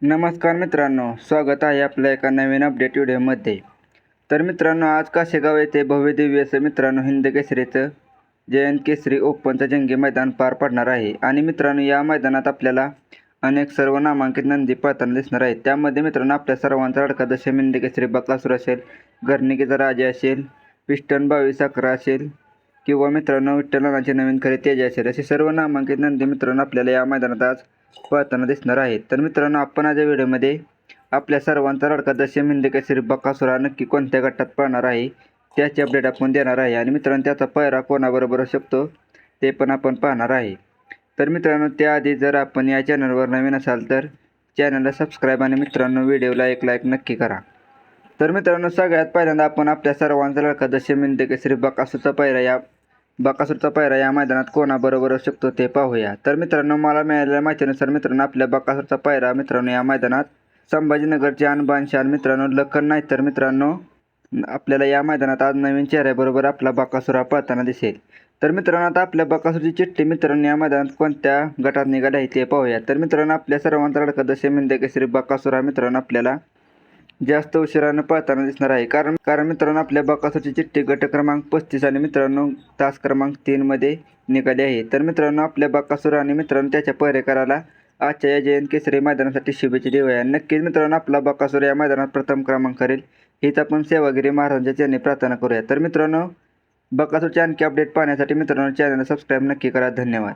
नमस्कार मित्रांनो, स्वागत आहे आपल्या एका नवीन अपडेट व्हिडिओमध्ये। तर मित्रांनो, आज काशेगाव येथे भव्य दिव्य असं मित्रांनो हिंद केसरीचं जयंत केसरी ओपनचं जंगी मैदान पार पडणार आहे। आणि मित्रांनो, या मैदानात आपल्याला अनेक सर्व नामांकित नंदी पळताना दिसणार आहेत। त्यामध्ये मित्रांनो, आपल्या सर्वांचा लाडका दशम हिंद केसरी बकासूर असेल, घरणिकीचा राजा असेल, पिस्टन 2211 असेल किंवा मित्रांनो विठ्ठलनाथांची नवीन खरी तेजा असेल, असे सर्व नामांकित नंदी मित्रांनो आपल्याला या मैदानात आज पळताना दिसणार आहेत। तर मित्रांनो, आपण आज या व्हिडिओमध्ये आपल्या सर्वांचा लाडका दशम हिंद केसरी बकासूर हा नक्की कोणत्या गटात पळणार आहे त्याची अपडेट आपण देणार आहे। आणि मित्रांनो, त्याचा पायरा कोणाबरोबर असू शकतो ते पण आपण पाहणार आहे। तर मित्रांनो, त्याआधी जर आपण या चॅनलवर नवीन असाल तर चॅनलला सबस्क्राईब आणि मित्रांनो व्हिडिओला एक लाईक नक्की करा। तर मित्रांनो, सगळ्यात पहिल्यांदा आपण आपल्या सर्वांचा लाडका दशम हिंद केसरी बकासूरचा पायरा या मैदानात कोणाबरोबर असू शकतो ते पाहूया। तर मित्रांनो, मला मिळालेल्या माहितीनुसार मित्रांनो आपल्या बकासूरचा पायरा मित्रांनो या मैदानात संभाजीनगरचे अनबान शान मित्रांनो लखन नाही तर मित्रांनो आपल्याला या मैदानात आज नवीन चेहऱ्याबरोबर आपला बकासूर हा पळताना दिसेल। तर मित्रांनो, आता आपल्या बकासूरची चिठ्ठी मित्रांनो या मैदानात कोणत्या गटात निघाली आहे ते पाहूया। तर मित्रांनो, आपल्या सर्वांचा लाडका दशम हिंद केसरी बकासूर हा मित्रांनो आपल्याला जास्त उशिरानं पळताना दिसणार आहे। कारण मित्रांनो, आपल्या बकासूरची चिठ्ठी गट क्रमांक 35 आणि मित्रांनो तास क्रमांक 3 मध्ये निघाली आहे। तर मित्रांनो, आपल्या बकासूर आणि मित्रांनो त्याच्या पहिरेकराला आजच्या या जयंत केसरी मैदानासाठी शुभेच्छा देऊया। नक्कीच मित्रांनो, आपला बकासूर या मैदानात प्रथम क्रमांक करेल हीच आपण सेवागिरी महाराजांच्या चरणी प्रार्थना करूया। तर मित्रांनो, बकासूरची आणखी अपडेट पाहण्यासाठी मित्रांनो चॅनलला सबस्क्राईब नक्की करा। धन्यवाद।